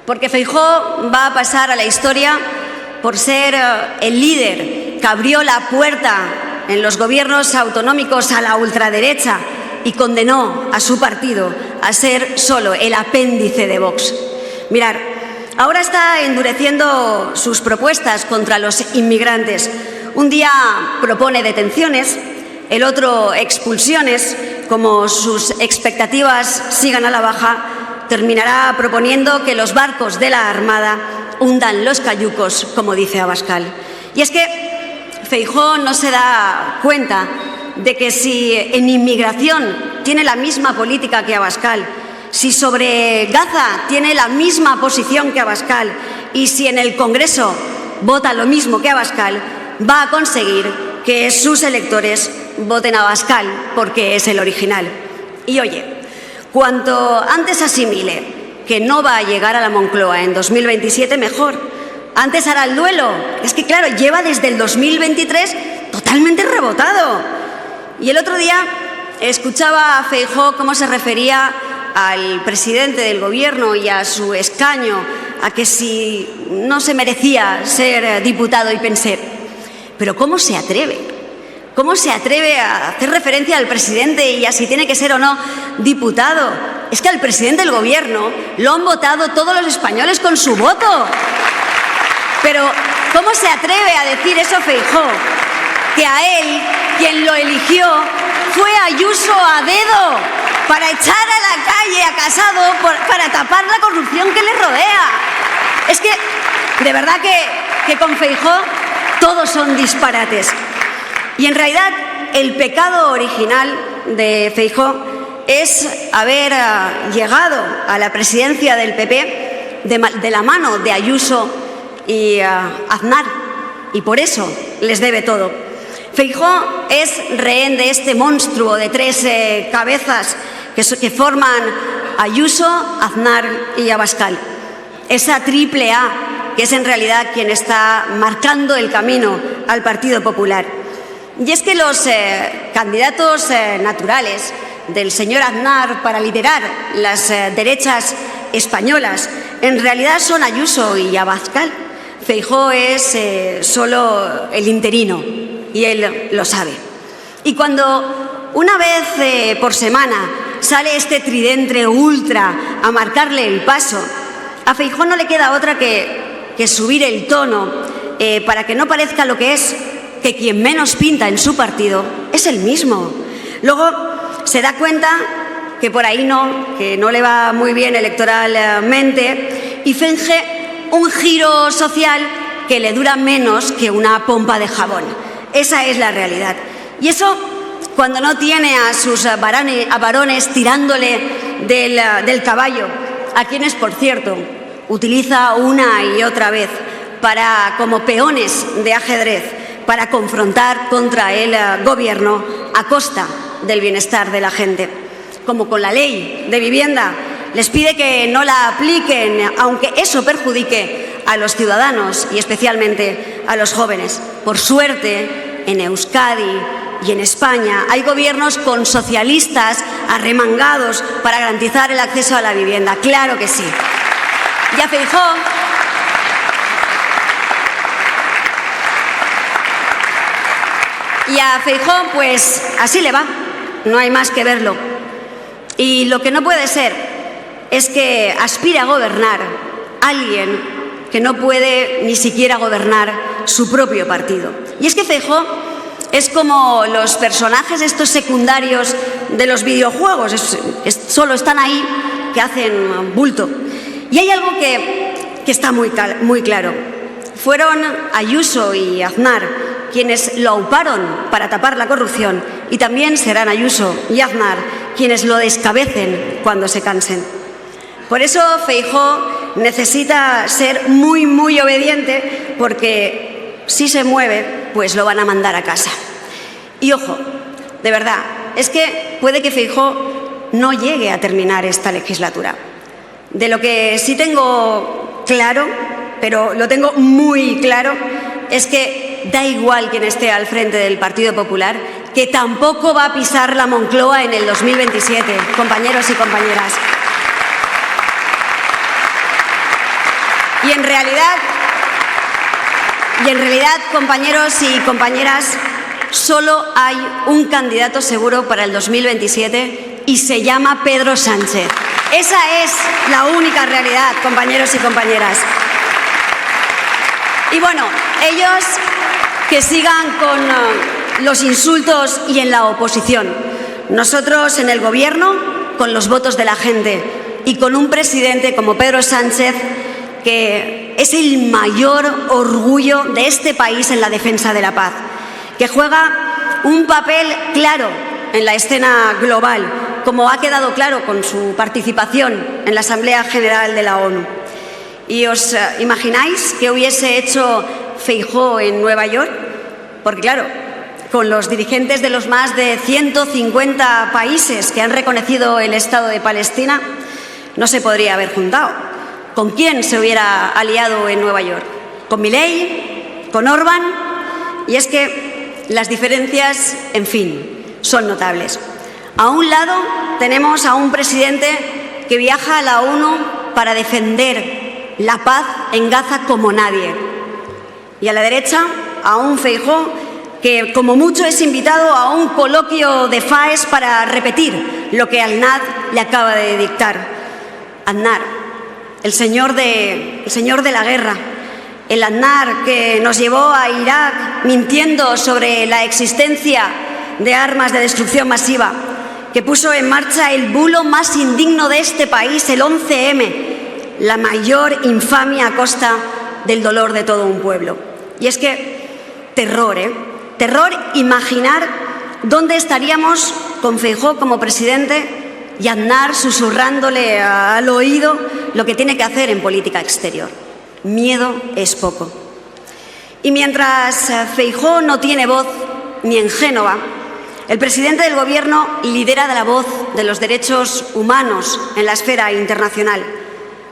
Porque Feijóo va a pasar a la historia por ser el líder que abrió la puerta en los gobiernos autonómicos a la ultraderecha y condenó a su partido a ser solo el apéndice de Vox. Mirad, ahora está endureciendo sus propuestas contra los inmigrantes. Un día propone detenciones, el otro expulsiones. Como sus expectativas sigan a la baja, terminará proponiendo que los barcos de la Armada hundan los cayucos, como dice Abascal. Y es que Feijóo no se da cuenta de que si en inmigración tiene la misma política que Abascal, si sobre Gaza tiene la misma posición que Abascal y si en el Congreso vota lo mismo que Abascal, va a conseguir que sus electores voten a Abascal porque es el original. Y oye, cuanto antes asimile que no va a llegar a la Moncloa en 2027, mejor. Antes hará el duelo. Es que, claro, lleva desde el 2023 totalmente rebotado. Y el otro día escuchaba a Feijóo cómo se refería al presidente del Gobierno y a su escaño, a que si no se merecía ser diputado, y pensé, ¿pero cómo se atreve? ¿Cómo se atreve a hacer referencia al presidente y a si tiene que ser o no diputado? Es que al presidente del Gobierno lo han votado todos los españoles con su voto. Pero ¿cómo se atreve a decir eso Feijóo? Que a él, quien lo eligió, fue Ayuso a dedo para echar a la calle a Casado para tapar la corrupción que le rodea. Es que, de verdad que con Feijóo todos son disparates. Y en realidad el pecado original de Feijóo es haber llegado a la presidencia del PP de la mano de Ayuso y Aznar, y por eso les debe todo. Feijóo es rehén de este monstruo de tres cabezas que forman Ayuso, Aznar y Abascal. Esa triple A que es en realidad quien está marcando el camino al Partido Popular. Y es que los candidatos naturales del señor Aznar para liderar las derechas españolas en realidad son Ayuso y Abascal. Feijóo es solo el interino y él lo sabe. Y cuando una vez por semana sale este tridente ultra a marcarle el paso, a Feijóo no le queda otra que subir el tono para que no parezca lo que es, que quien menos pinta en su partido es él mismo. Luego se da cuenta que por ahí que no le va muy bien electoralmente y finge un giro social que le dura menos que una pompa de jabón. Esa es la realidad. Y eso cuando no tiene a sus varones tirándole del caballo, a quienes, por cierto, utiliza una y otra vez como peones de ajedrez para confrontar contra el Gobierno a costa del bienestar de la gente. Como con la ley de vivienda, les pide que no la apliquen, aunque eso perjudique a los ciudadanos y especialmente a los jóvenes. Por suerte, en Euskadi y en España hay gobiernos con socialistas arremangados para garantizar el acceso a la vivienda. Claro que sí. Y a Feijóo, pues así le va, no hay más que verlo. Y lo que no puede ser es que aspire a gobernar alguien que no puede ni siquiera gobernar su propio partido. Y es que Feijóo es como los personajes estos secundarios de los videojuegos, solo están ahí, que hacen bulto. Y hay algo que está muy claro. Fueron Ayuso y Aznar quienes lo auparon para tapar la corrupción, y también serán Ayuso y Aznar quienes lo descabecen cuando se cansen. Por eso Feijóo necesita ser muy, muy obediente, porque si se mueve, pues lo van a mandar a casa. Y ojo, de verdad, es que puede que Feijóo no llegue a terminar esta legislatura. De lo que sí tengo claro, pero lo tengo muy claro, es que da igual quien esté al frente del Partido Popular, que tampoco va a pisar la Moncloa en el 2027, compañeros y compañeras. Y en realidad, compañeros y compañeras, solo hay un candidato seguro para el 2027 y se llama Pedro Sánchez. Esa es la única realidad, compañeros y compañeras. Y bueno, ellos que sigan con los insultos y en la oposición. Nosotros en el Gobierno, con los votos de la gente y con un presidente como Pedro Sánchez, que es el mayor orgullo de este país en la defensa de la paz, que juega un papel claro en la escena global, como ha quedado claro con su participación en la Asamblea General de la ONU. ¿Y os imagináis qué hubiese hecho Feijóo en Nueva York? Porque claro, con los dirigentes de los más de 150 países que han reconocido el Estado de Palestina, no se podría haber juntado. ¿Con quién se hubiera aliado en Nueva York? ¿Con Milei? ¿Con Orbán? Y es que las diferencias, en fin, son notables. A un lado tenemos a un presidente que viaja a la ONU para defender la paz en Gaza como nadie. Y a la derecha, a un Feijóo que como mucho es invitado a un coloquio de FAES para repetir lo que Al-Nad le acaba de dictar. Aznar, el señor de la guerra, el Aznar que nos llevó a Irak mintiendo sobre la existencia de armas de destrucción masiva, que puso en marcha el bulo más indigno de este país, el 11M, la mayor infamia a costa del dolor de todo un pueblo. Y es que terror, terror imaginar dónde estaríamos con Feijóo como presidente y Aznar susurrándole al oído lo que tiene que hacer en política exterior. Miedo es poco. Y mientras Feijóo no tiene voz ni en Génova, el presidente del Gobierno lidera la voz de los derechos humanos en la esfera internacional.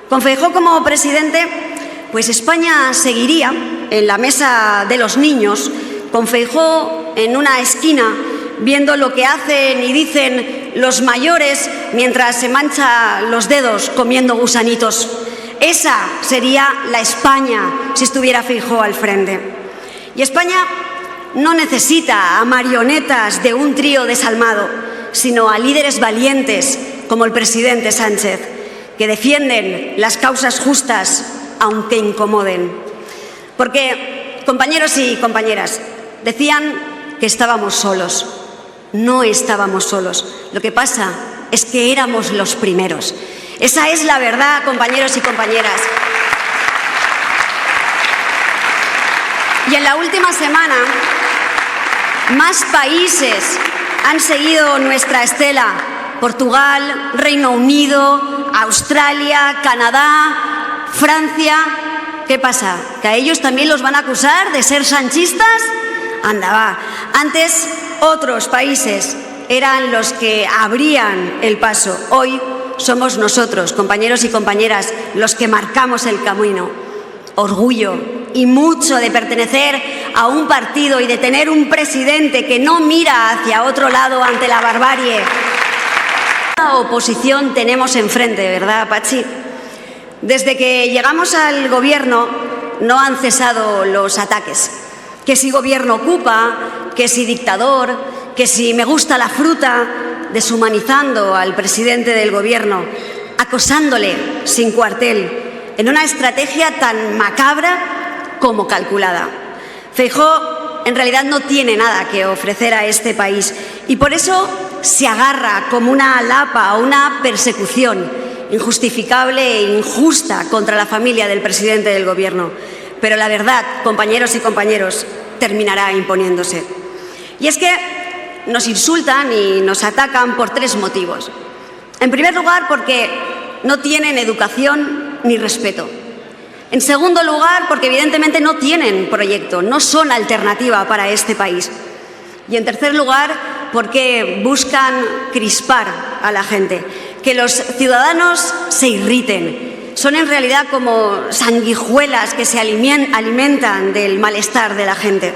Con Feijóo como presidente, pues España seguiría en la mesa de los niños, con Feijóo en una esquina, viendo lo que hacen y dicen los mayores mientras se mancha los dedos comiendo gusanitos. Esa sería la España si estuviera Feijóo al frente. Y España no necesita a marionetas de un trío desalmado, sino a líderes valientes como el presidente Sánchez, que defienden las causas justas aunque incomoden. Porque, compañeros y compañeras, decían que estábamos solos. No estábamos solos. Lo que pasa es que éramos los primeros. Esa es la verdad, compañeros y compañeras. Y en la última semana, más países han seguido nuestra estela. Portugal, Reino Unido, Australia, Canadá, Francia. ¿Qué pasa? ¿Que a ellos también los van a acusar de ser sanchistas? Anda, va. Antes, otros países eran los que abrían el paso. Hoy somos nosotros, compañeros y compañeras, los que marcamos el camino. Orgullo y mucho de pertenecer a un partido y de tener un presidente que no mira hacia otro lado ante la barbarie. ¿Qué oposición tenemos enfrente, verdad, Pachi? Desde que llegamos al Gobierno no han cesado los ataques. Que si gobierno ocupa, que si dictador, que si me gusta la fruta, deshumanizando al presidente del Gobierno, acosándole sin cuartel, en una estrategia tan macabra como calculada. Feijóo en realidad no tiene nada que ofrecer a este país y por eso se agarra como una lapa a una persecución injustificable e injusta contra la familia del presidente del Gobierno. Pero la verdad, compañeros y compañeros, terminará imponiéndose. Y es que nos insultan y nos atacan por tres motivos. En primer lugar, porque no tienen educación ni respeto. En segundo lugar, porque evidentemente no tienen proyecto, no son alternativa para este país. Y en tercer lugar, porque buscan crispar a la gente, que los ciudadanos se irriten. Son en realidad como sanguijuelas que se alimentan del malestar de la gente.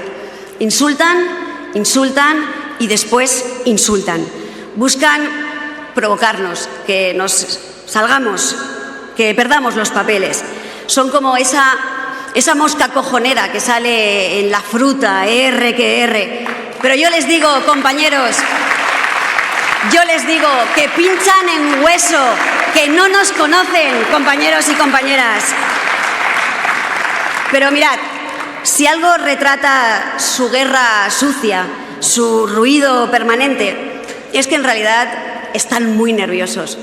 Insultan, insultan y después insultan. Buscan provocarnos, que nos salgamos, que perdamos los papeles. Son como esa mosca cojonera que sale en la fruta, R que R. Pero yo les digo, compañeros, yo les digo que pinchan en hueso, que no nos conocen, compañeros y compañeras. Pero mirad, si algo retrata su guerra sucia, su ruido permanente, es que en realidad están muy nerviosos.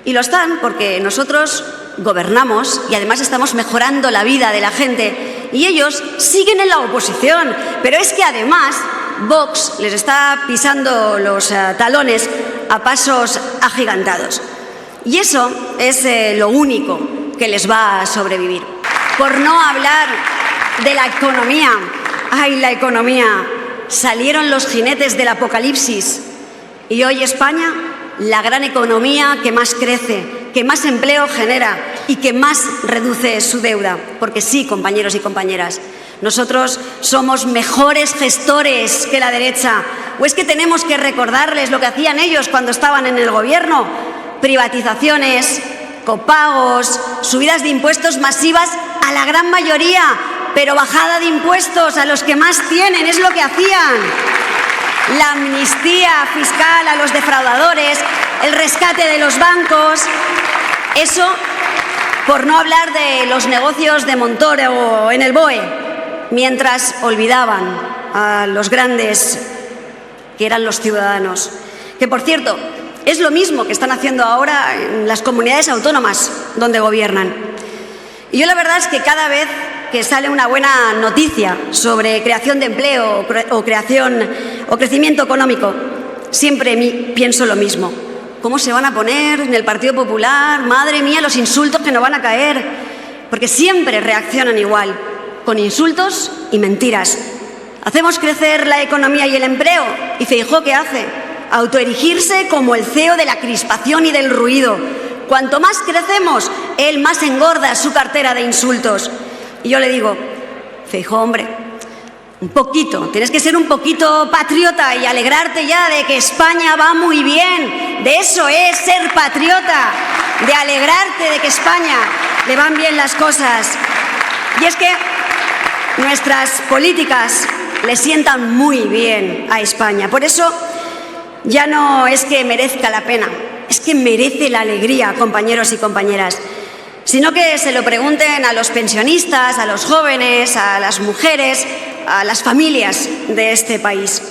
Y lo están porque nosotros gobernamos y además estamos mejorando la vida de la gente y ellos siguen en la oposición. Pero es que además Vox les está pisando los talones a pasos agigantados. Y eso es lo único que les va a sobrevivir. Por no hablar de la economía. ¡Ay, la economía! Salieron los jinetes del apocalipsis. Y hoy España, la gran economía que más crece, que más empleo genera y que más reduce su deuda. Porque sí, compañeros y compañeras, nosotros somos mejores gestores que la derecha. ¿O es que tenemos que recordarles lo que hacían ellos cuando estaban en el gobierno? Privatizaciones, copagos, subidas de impuestos masivas a la gran mayoría, pero bajada de impuestos a los que más tienen, es lo que hacían. La amnistía fiscal a los defraudadores, el rescate de los bancos, eso por no hablar de los negocios de Montoro en el BOE, mientras olvidaban a los grandes que eran los ciudadanos. Que, por cierto, es lo mismo que están haciendo ahora en las comunidades autónomas donde gobiernan. Y yo la verdad es que cada vez que sale una buena noticia sobre creación de empleo o crecimiento económico, siempre pienso lo mismo. ¿Cómo se van a poner en el Partido Popular? Madre mía, los insultos que nos van a caer. Porque siempre reaccionan igual, con insultos y mentiras. Hacemos crecer la economía y el empleo. ¿Y Feijóo qué hace? Autoerigirse como el CEO de la crispación y del ruido. Cuanto más crecemos, él más engorda su cartera de insultos. Y yo le digo, Feijóo, hombre, un poquito, tienes que ser un poquito patriota y alegrarte ya de que España va muy bien. De eso es ser patriota, de alegrarte de que España le van bien las cosas. Y es que nuestras políticas le sientan muy bien a España. Por eso ya no es que merezca la pena, es que merece la alegría, compañeros y compañeras. Sino que se lo pregunten a los pensionistas, a los jóvenes, a las mujeres, a las familias de este país.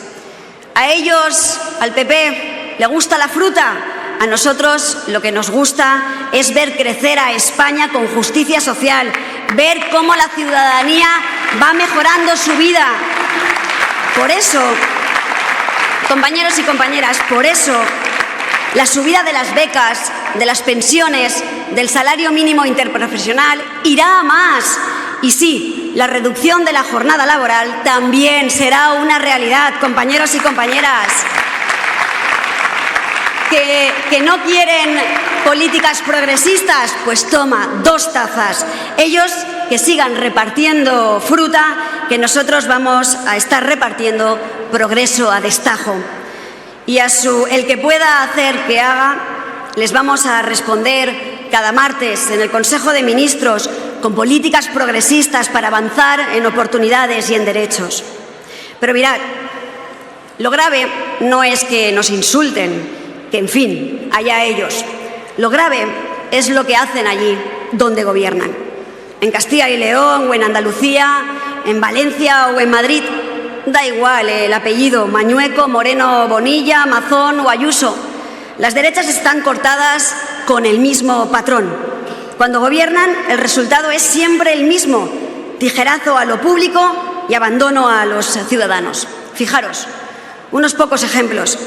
A ellos, al PP, ¿le gusta la fruta? A nosotros lo que nos gusta es ver crecer a España con justicia social, ver cómo la ciudadanía va mejorando su vida. Por eso, compañeros y compañeras, por eso la subida de las becas, de las pensiones, del salario mínimo interprofesional irá a más. Y sí, la reducción de la jornada laboral también será una realidad, compañeros y compañeras. ¿Que no quieren políticas progresistas? Pues toma, 2 tazas. Ellos que sigan repartiendo fruta, que nosotros vamos a estar repartiendo progreso a destajo. Y el que pueda hacer que haga, les vamos a responder cada martes en el Consejo de Ministros con políticas progresistas para avanzar en oportunidades y en derechos. Pero mirad, lo grave no es que nos insulten, que en fin, allá ellos. Lo grave es lo que hacen allí donde gobiernan. En Castilla y León o en Andalucía, en Valencia o en Madrid, da igual el apellido, Mañueco, Moreno, Bonilla, Mazón o Ayuso. Las derechas están cortadas con el mismo patrón. Cuando gobiernan, el resultado es siempre el mismo: tijerazo a lo público y abandono a los ciudadanos. Fijaros, unos pocos ejemplos.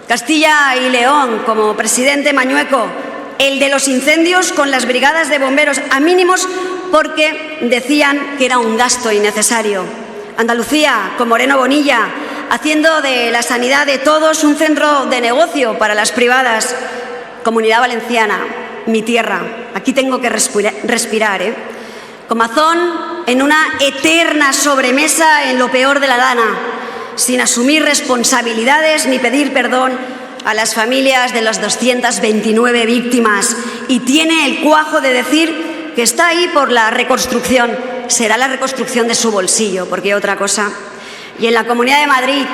Castilla y León, como presidente Mañueco, el de los incendios con las brigadas de bomberos a mínimos porque decían que era un gasto innecesario. Andalucía, con Moreno Bonilla, haciendo de la sanidad de todos un centro de negocio para las privadas. Comunidad Valenciana, mi tierra, aquí tengo que respirar, Con Mazón, en una eterna sobremesa en lo peor de la lana, sin asumir responsabilidades ni pedir perdón a las familias de las 229 víctimas. Y tiene el cuajo de decir que está ahí por la reconstrucción, será la reconstrucción de su bolsillo, porque otra cosa. Y en la Comunidad de Madrid,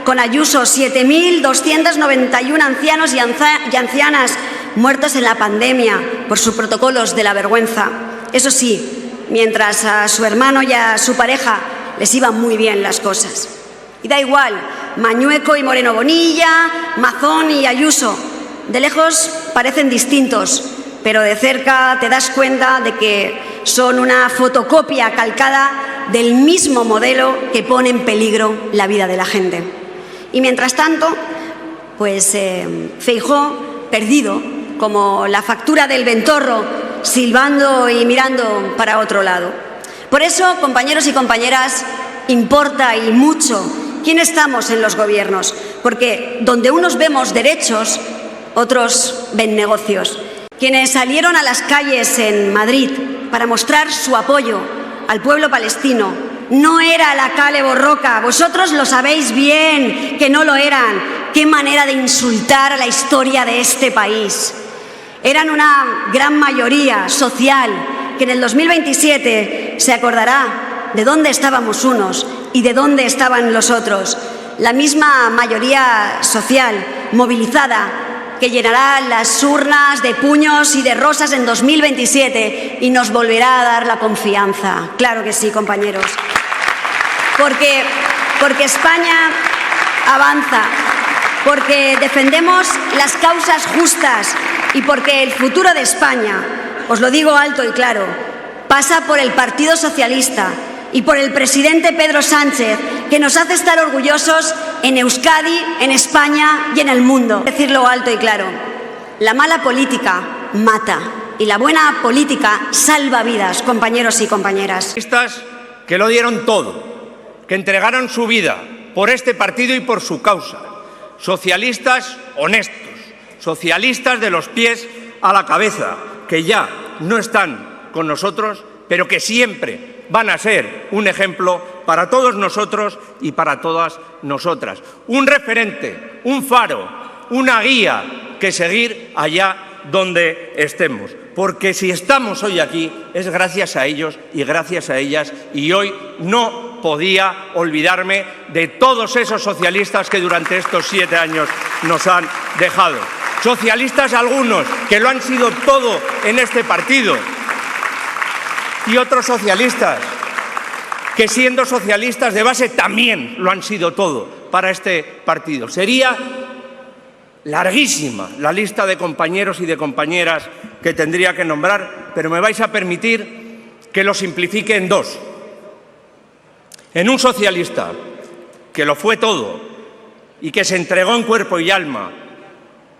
con Ayuso, 7.291 ancianos y ancianas muertos en la pandemia por sus protocolos de la vergüenza. Eso sí, mientras a su hermano y a su pareja les iban muy bien las cosas. Y da igual, Mañueco y Moreno Bonilla, Mazón y Ayuso, de lejos parecen distintos, pero de cerca te das cuenta de que son una fotocopia calcada del mismo modelo que pone en peligro la vida de la gente. Y mientras tanto, pues Feijóo, perdido, como la factura del Ventorro, silbando y mirando para otro lado. Por eso, compañeros y compañeras, importa y mucho quién estamos en los gobiernos, porque donde unos vemos derechos, otros ven negocios. Quienes salieron a las calles en Madrid para mostrar su apoyo al pueblo palestino no era la Kale Borroka, vosotros lo sabéis bien que no lo eran. Qué manera de insultar a la historia de este país. Eran una gran mayoría social que en el 2027 se acordará de dónde estábamos unos y de dónde estaban los otros. La misma mayoría social movilizada que llenará las urnas de puños y de rosas en 2027 y nos volverá a dar la confianza. Claro que sí, compañeros. Porque España avanza, porque defendemos las causas justas y porque el futuro de España, os lo digo alto y claro, pasa por el Partido Socialista y por el presidente Pedro Sánchez, que nos hace estar orgullosos en Euskadi, en España y en el mundo. Decirlo alto y claro, la mala política mata y la buena política salva vidas, compañeros y compañeras. Estas que lo dieron todo, que entregaron su vida por este partido y por su causa. Socialistas honestos, socialistas de los pies a la cabeza, que ya no están con nosotros, pero que siempre van a ser un ejemplo para todos nosotros y para todas nosotras. Un referente, un faro, una guía que seguir allá donde estemos. Porque si estamos hoy aquí es gracias a ellos y gracias a ellas, y hoy no podía olvidarme de todos esos socialistas que durante estos 7 años nos han dejado. Socialistas algunos que lo han sido todo en este partido, y otros socialistas que, siendo socialistas de base, también lo han sido todo para este partido. Sería larguísima la lista de compañeros y de compañeras que tendría que nombrar, pero me vais a permitir que lo simplifique en dos. En un socialista que lo fue todo y que se entregó en cuerpo y alma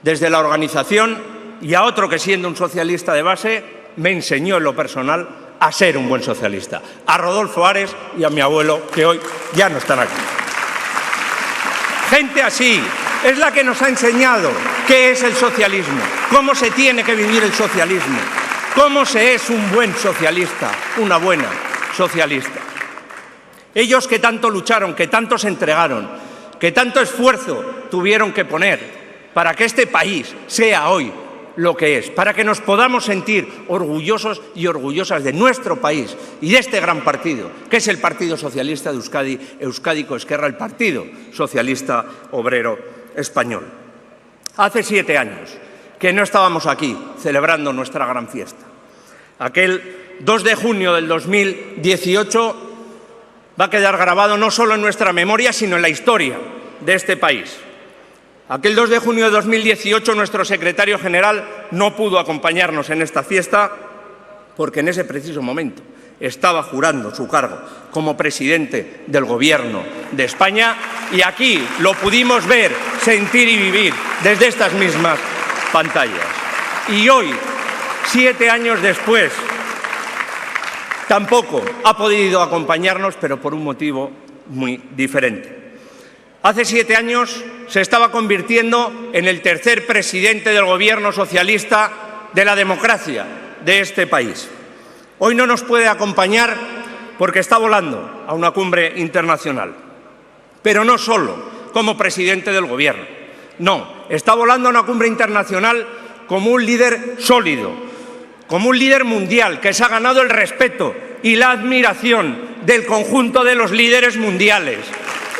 desde la organización, y a otro que, siendo un socialista de base, me enseñó en lo personal a ser un buen socialista, a Rodolfo Ares y a mi abuelo, que hoy ya no están aquí. Gente así es la que nos ha enseñado qué es el socialismo, cómo se tiene que vivir el socialismo, cómo se es un buen socialista, una buena socialista. Ellos que tanto lucharon, que tanto se entregaron, que tanto esfuerzo tuvieron que poner para que este país sea hoy lo que es, para que nos podamos sentir orgullosos y orgullosas de nuestro país y de este gran partido, que es el Partido Socialista de Euskadi, Euskadiko Ezkerra, el Partido Socialista Obrero Español. Hace 7 años que no estábamos aquí celebrando nuestra gran fiesta. Aquel 2 de junio del 2018 va a quedar grabado no solo en nuestra memoria, sino en la historia de este país. Aquel 2 de junio de 2018 nuestro secretario general no pudo acompañarnos en esta fiesta porque en ese preciso momento estaba jurando su cargo como presidente del Gobierno de España, y aquí lo pudimos ver, sentir y vivir desde estas mismas pantallas. Y hoy, 7 años después, tampoco ha podido acompañarnos, pero por un motivo muy diferente. Hace 7 años se estaba convirtiendo en el tercer presidente del Gobierno socialista de la democracia de este país. Hoy no nos puede acompañar porque está volando a una cumbre internacional, pero no solo como presidente del Gobierno. No, está volando a una cumbre internacional como un líder sólido, como un líder mundial que se ha ganado el respeto y la admiración del conjunto de los líderes mundiales.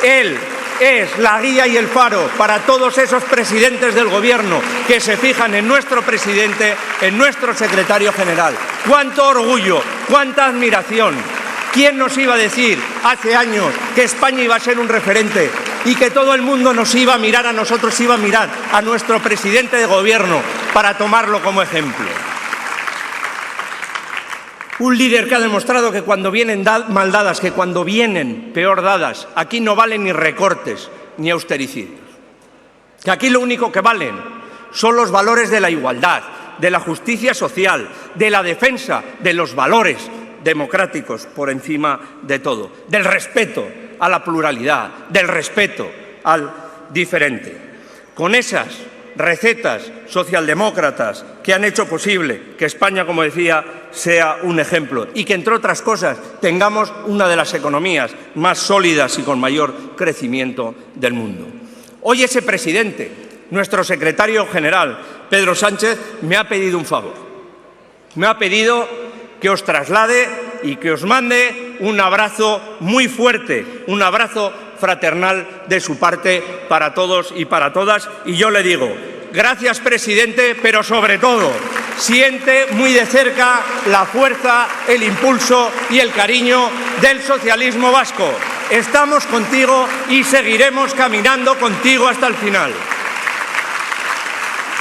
Él es la guía y el faro para todos esos presidentes del Gobierno que se fijan en nuestro presidente, en nuestro secretario general. ¡Cuánto orgullo! ¡Cuánta admiración! ¿Quién nos iba a decir hace años que España iba a ser un referente y que todo el mundo nos iba a mirar a nosotros, iba a mirar a nuestro presidente de Gobierno para tomarlo como ejemplo? Un líder que ha demostrado que cuando vienen mal dadas, que cuando vienen peor dadas, aquí no valen ni recortes ni austericidios. Que aquí lo único que valen son los valores de la igualdad, de la justicia social, de la defensa de los valores democráticos por encima de todo, del respeto a la pluralidad, del respeto al diferente. Con esas recetas socialdemócratas que han hecho posible que España, como decía, sea un ejemplo y que, entre otras cosas, tengamos una de las economías más sólidas y con mayor crecimiento del mundo. Hoy ese presidente, nuestro secretario general, Pedro Sánchez, me ha pedido un favor. Me ha pedido que os traslade y que os mande un abrazo muy fuerte, un abrazo fraternal de su parte para todos y para todas. Y yo le digo, gracias, presidente, pero sobre todo, siente muy de cerca la fuerza, el impulso y el cariño del socialismo vasco. Estamos contigo y seguiremos caminando contigo hasta el final.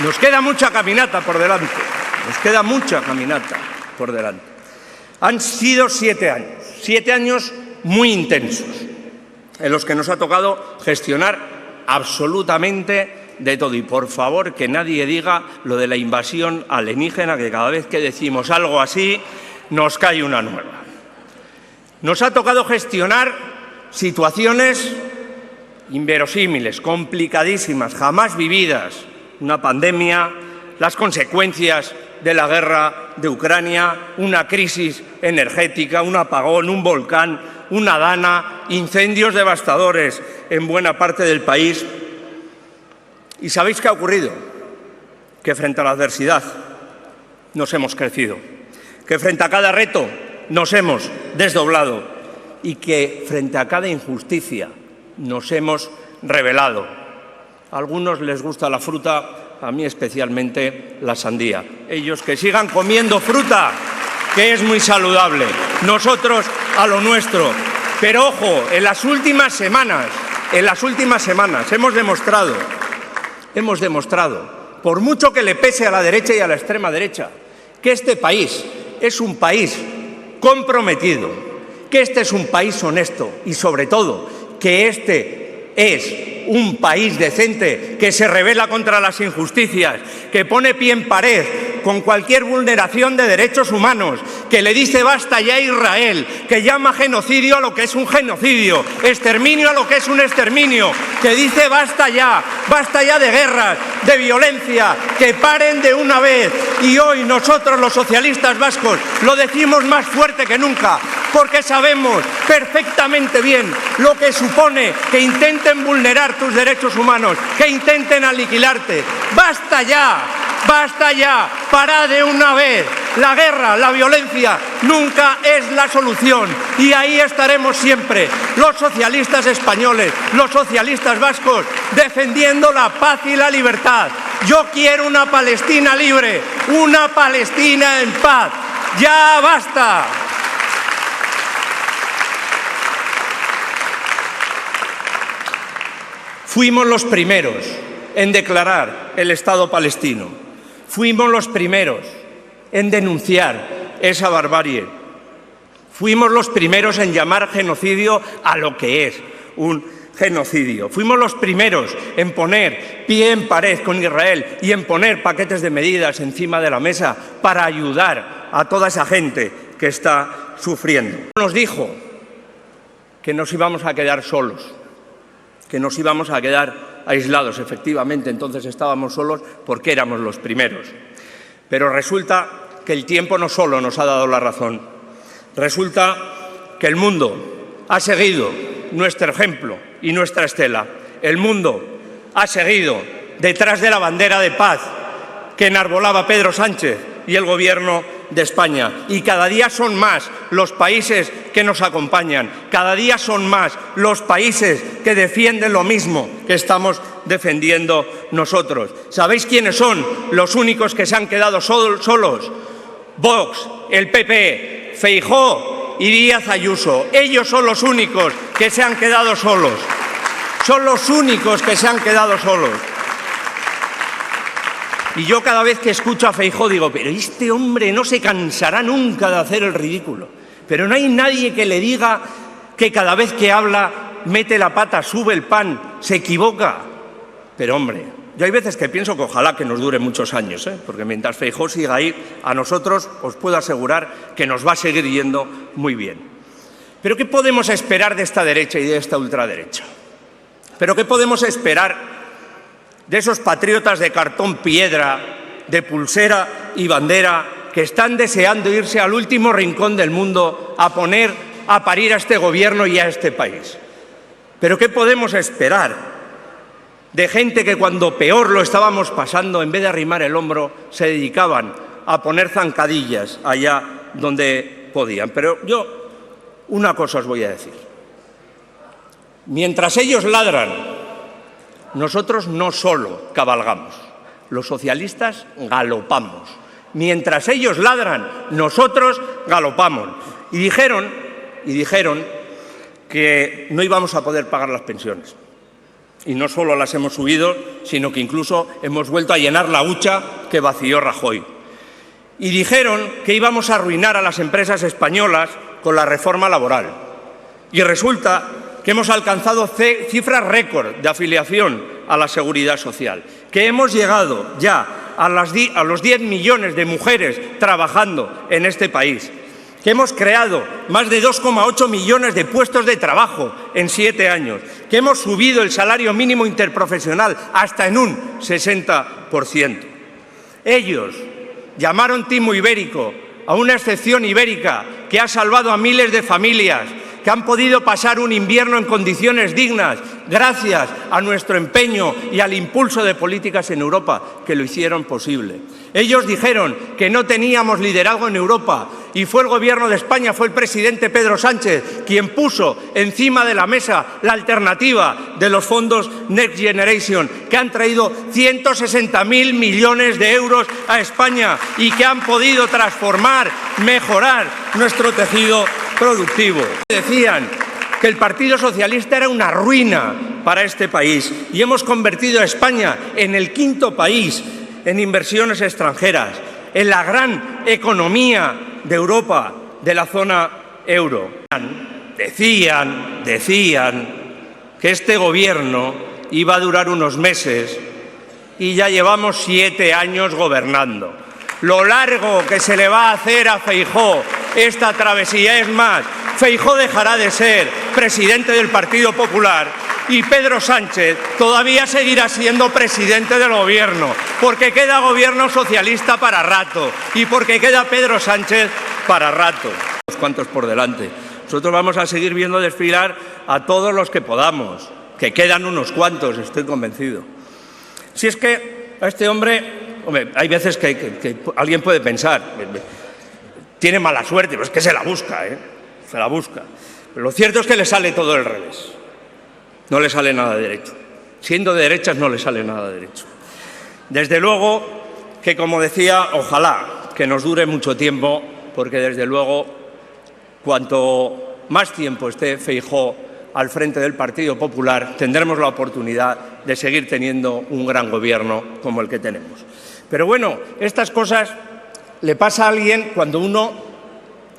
Nos queda mucha caminata por delante, nos queda mucha caminata por delante. Han sido 7 años muy intensos, en los que nos ha tocado gestionar absolutamente de todo. Y por favor, que nadie diga lo de la invasión alienígena, que cada vez que decimos algo así, nos cae una nueva. Nos ha tocado gestionar situaciones inverosímiles, complicadísimas, jamás vividas. Una pandemia, las consecuencias de la guerra de Ucrania, una crisis energética, un apagón, un volcán, una dana, incendios devastadores en buena parte del país. ¿Y sabéis qué ha ocurrido? Que frente a la adversidad nos hemos crecido, que frente a cada reto nos hemos desdoblado y que frente a cada injusticia nos hemos rebelado. A algunos les gusta la fruta, a mí especialmente la sandía. Ellos que sigan comiendo fruta, que es muy saludable. Nosotros a lo nuestro. Pero ojo, en las últimas semanas hemos demostrado, por mucho que le pese a la derecha y a la extrema derecha, que este país es un país comprometido, que este es un país honesto y, sobre todo, que este es un país decente, que se rebela contra las injusticias, que pone pie en pared con cualquier vulneración de derechos humanos, que le dice basta ya a Israel, que llama genocidio a lo que es un genocidio, exterminio a lo que es un exterminio, que dice basta ya de guerras, de violencia, que paren de una vez. Y hoy nosotros, los socialistas vascos, lo decimos más fuerte que nunca, porque sabemos perfectamente bien lo que supone que intenten vulnerar tus derechos humanos, que intenten aniquilarte. ¡Basta ya! ¡Basta ya! ¡Parad de una vez! La guerra, la violencia nunca es la solución. Y ahí estaremos siempre, los socialistas españoles, los socialistas vascos, defendiendo la paz y la libertad. Yo quiero una Palestina libre, una Palestina en paz. ¡Ya basta! Fuimos los primeros en declarar el Estado palestino. Fuimos los primeros en denunciar esa barbarie. Fuimos los primeros en llamar genocidio a lo que es un genocidio. Fuimos los primeros en poner pie en pared con Israel y en poner paquetes de medidas encima de la mesa para ayudar a toda esa gente que está sufriendo. Nos dijo que nos íbamos a quedar solos, que nos íbamos a quedar aislados. Efectivamente, entonces estábamos solos porque éramos los primeros. Pero resulta que el tiempo no solo nos ha dado la razón. Resulta que el mundo ha seguido nuestro ejemplo y nuestra estela. El mundo ha seguido detrás de la bandera de paz que enarbolaba Pedro Sánchez y el Gobierno de España. Y cada día son más los países que nos acompañan, cada día son más los países que defienden lo mismo que estamos defendiendo nosotros. ¿Sabéis quiénes son los únicos que se han quedado solos? Vox, el PP, Feijóo y Díaz Ayuso. Ellos son los únicos que se han quedado solos. Son los únicos que se han quedado solos. Y yo cada vez que escucho a Feijóo digo, pero este hombre no se cansará nunca de hacer el ridículo. Pero no hay nadie que le diga que cada vez que habla mete la pata, sube el pan, se equivoca. Pero hombre, yo hay veces que pienso que ojalá que nos dure muchos años, porque mientras Feijóo siga ahí, a nosotros os puedo asegurar que nos va a seguir yendo muy bien. Pero ¿qué podemos esperar de esta derecha y de esta ultraderecha? ¿Pero qué podemos esperar de esos patriotas de cartón piedra, de pulsera y bandera, que están deseando irse al último rincón del mundo a parir a este gobierno y a este país? ¿Pero qué podemos esperar de gente que cuando peor lo estábamos pasando, en vez de arrimar el hombro, se dedicaban a poner zancadillas allá donde podían? Pero yo una cosa os voy a decir. Mientras ellos ladran, nosotros no solo cabalgamos, los socialistas galopamos. Mientras ellos ladran, nosotros galopamos. Y dijeron que no íbamos a poder pagar las pensiones. Y no solo las hemos subido, sino que incluso hemos vuelto a llenar la hucha que vació Rajoy. Y dijeron que íbamos a arruinar a las empresas españolas con la reforma laboral. Y resulta que hemos alcanzado cifras récord de afiliación a la Seguridad Social, que hemos llegado ya a los 10 millones de mujeres trabajando en este país, que hemos creado más de 2,8 millones de puestos de trabajo en 7 años, que hemos subido el salario mínimo interprofesional hasta en un 60%. Ellos llamaron timo ibérico a una excepción ibérica que ha salvado a miles de familias, que han podido pasar un invierno en condiciones dignas gracias a nuestro empeño y al impulso de políticas en Europa que lo hicieron posible. Ellos dijeron que no teníamos liderazgo en Europa y fue el Gobierno de España, fue el presidente Pedro Sánchez quien puso encima de la mesa la alternativa de los fondos Next Generation, que han traído 160.000 millones de euros a España y que han podido transformar, mejorar nuestro tejido productivo. Decían que el Partido Socialista era una ruina para este país y hemos convertido a España en el 5º país en inversiones extranjeras, en la gran economía de Europa, de la zona euro. Decían que este gobierno iba a durar unos meses y ya llevamos 7 años gobernando. Lo largo que se le va a hacer a Feijóo esta travesía. Es más, Feijóo dejará de ser presidente del Partido Popular y Pedro Sánchez todavía seguirá siendo presidente del Gobierno, porque queda Gobierno socialista para rato y porque queda Pedro Sánchez para rato. Unos cuantos por delante. Nosotros vamos a seguir viendo desfilar a todos los que podamos, que quedan unos cuantos, estoy convencido. Si es que a este hombre... Hombre, hay veces que alguien puede pensar, tiene mala suerte, pero es que se la busca, se la busca. Pero lo cierto es que le sale todo al revés, no le sale nada derecho. Siendo de derechas no le sale nada derecho. Desde luego que, como decía, ojalá que nos dure mucho tiempo, porque desde luego cuanto más tiempo esté Feijóo al frente del Partido Popular, tendremos la oportunidad de seguir teniendo un gran gobierno como el que tenemos. Pero bueno, estas cosas le pasa a alguien cuando uno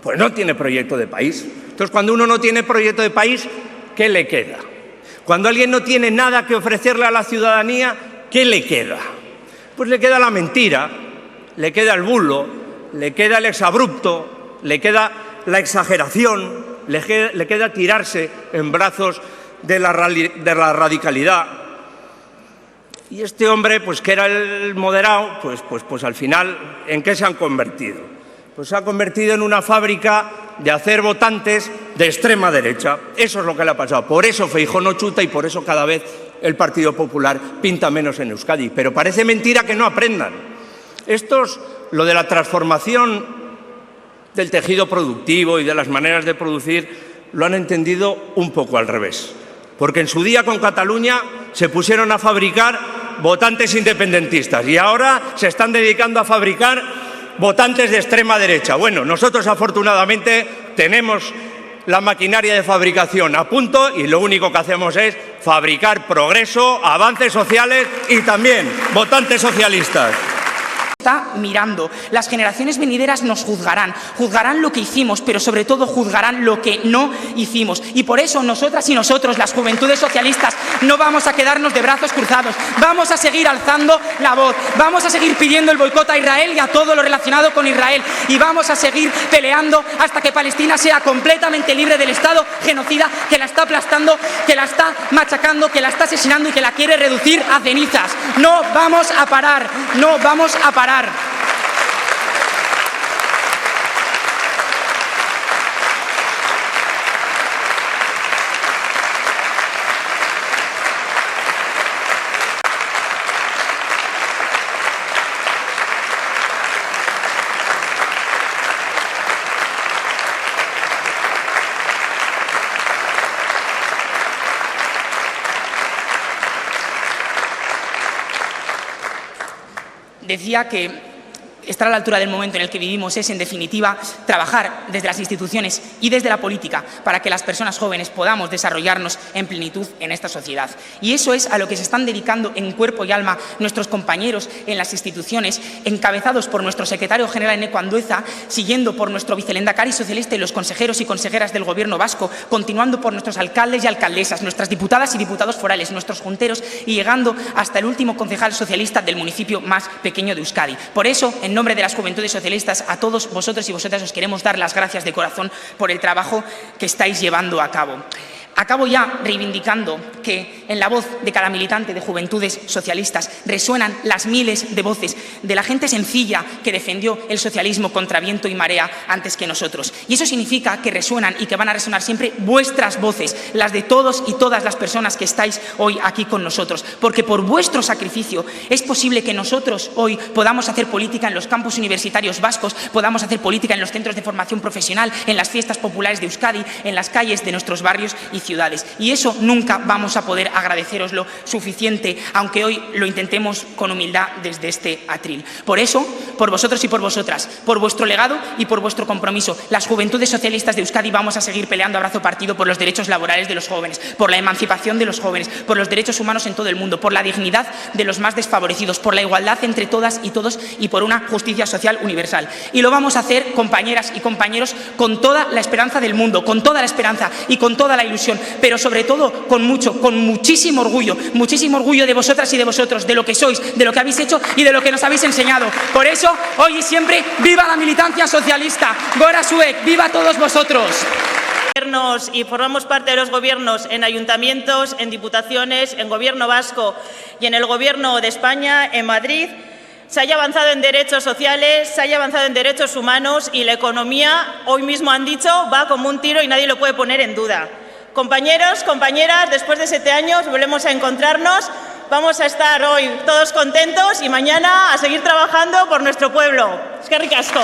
pues no tiene proyecto de país. Entonces, cuando uno no tiene proyecto de país, ¿qué le queda? Cuando alguien no tiene nada que ofrecerle a la ciudadanía, ¿qué le queda? Pues le queda la mentira, le queda el bulo, le queda el exabrupto, le queda la exageración, le queda tirarse en brazos de la radicalidad. Y este hombre, pues que era el moderado, pues al final, ¿en qué se han convertido? Pues se ha convertido en una fábrica de hacer votantes de extrema derecha. Eso es lo que le ha pasado. Por eso Feijóo no chuta y por eso cada vez el Partido Popular pinta menos en Euskadi. Pero parece mentira que no aprendan. Lo de la transformación del tejido productivo y de las maneras de producir lo han entendido un poco al revés. Porque en su día con Cataluña se pusieron a fabricar votantes independentistas y ahora se están dedicando a fabricar votantes de extrema derecha. Bueno, nosotros afortunadamente tenemos la maquinaria de fabricación a punto y lo único que hacemos es fabricar progreso, avances sociales y también votantes socialistas. Está mirando. Las generaciones venideras nos juzgarán lo que hicimos, pero sobre todo juzgarán lo que no hicimos. Y por eso nosotras y nosotros, las juventudes socialistas, no vamos a quedarnos de brazos cruzados. Vamos a seguir alzando la voz, vamos a seguir pidiendo el boicot a Israel y a todo lo relacionado con Israel. Y vamos a seguir peleando hasta que Palestina sea completamente libre del Estado genocida que la está aplastando, que la está machacando, que la está asesinando y que la quiere reducir a cenizas. No vamos a parar, no vamos a parar. Decía que estar a la altura del momento en el que vivimos es, en definitiva, trabajar desde las instituciones y desde la política para que las personas jóvenes podamos desarrollarnos en plenitud en esta sociedad. Y eso es a lo que se están dedicando en cuerpo y alma nuestros compañeros en las instituciones, encabezados por nuestro secretario general Eneko Andueza, siguiendo por nuestro vicelehendakari socialista y los consejeros y consejeras del Gobierno vasco, continuando por nuestros alcaldes y alcaldesas, nuestras diputadas y diputados forales, nuestros junteros y llegando hasta el último concejal socialista del municipio más pequeño de Euskadi. Por eso, en nombre de las Juventudes Socialistas, a todos vosotros y vosotras os queremos dar las gracias de corazón por el trabajo que estáis llevando a cabo. Acabo ya reivindicando que en la voz de cada militante de Juventudes Socialistas resuenan las miles de voces de la gente sencilla que defendió el socialismo contra viento y marea antes que nosotros. Y eso significa que resuenan y que van a resonar siempre vuestras voces, las de todos y todas las personas que estáis hoy aquí con nosotros. Porque por vuestro sacrificio es posible que nosotros hoy podamos hacer política en los campus universitarios vascos, podamos hacer política en los centros de formación profesional, en las fiestas populares de Euskadi, en las calles de nuestros barrios y ciudades. Y eso nunca vamos a poder agradeceroslo suficiente, aunque hoy lo intentemos con humildad desde este atril. Por eso, por vosotros y por vosotras, por vuestro legado y por vuestro compromiso, las Juventudes Socialistas de Euskadi vamos a seguir peleando a brazo partido por los derechos laborales de los jóvenes, por la emancipación de los jóvenes, por los derechos humanos en todo el mundo, por la dignidad de los más desfavorecidos, por la igualdad entre todas y todos y por una justicia social universal. Y lo vamos a hacer, compañeras y compañeros, con toda la esperanza del mundo, con toda la esperanza y con toda la ilusión, pero sobre todo con muchísimo orgullo de vosotras y de vosotros, de lo que sois, de lo que habéis hecho y de lo que nos habéis enseñado. Por eso, hoy y siempre, ¡viva la militancia socialista! ¡Gora Zuek! ¡Viva todos vosotros! Y formamos parte de los gobiernos en ayuntamientos, en diputaciones, en Gobierno vasco y en el Gobierno de España, en Madrid. Se haya avanzado en derechos sociales, se haya avanzado en derechos humanos y la economía, hoy mismo han dicho, va como un tiro y nadie lo puede poner en duda. Compañeros, compañeras, después de 7 años volvemos a encontrarnos, vamos a estar hoy todos contentos y mañana a seguir trabajando por nuestro pueblo. Eskerrik asko.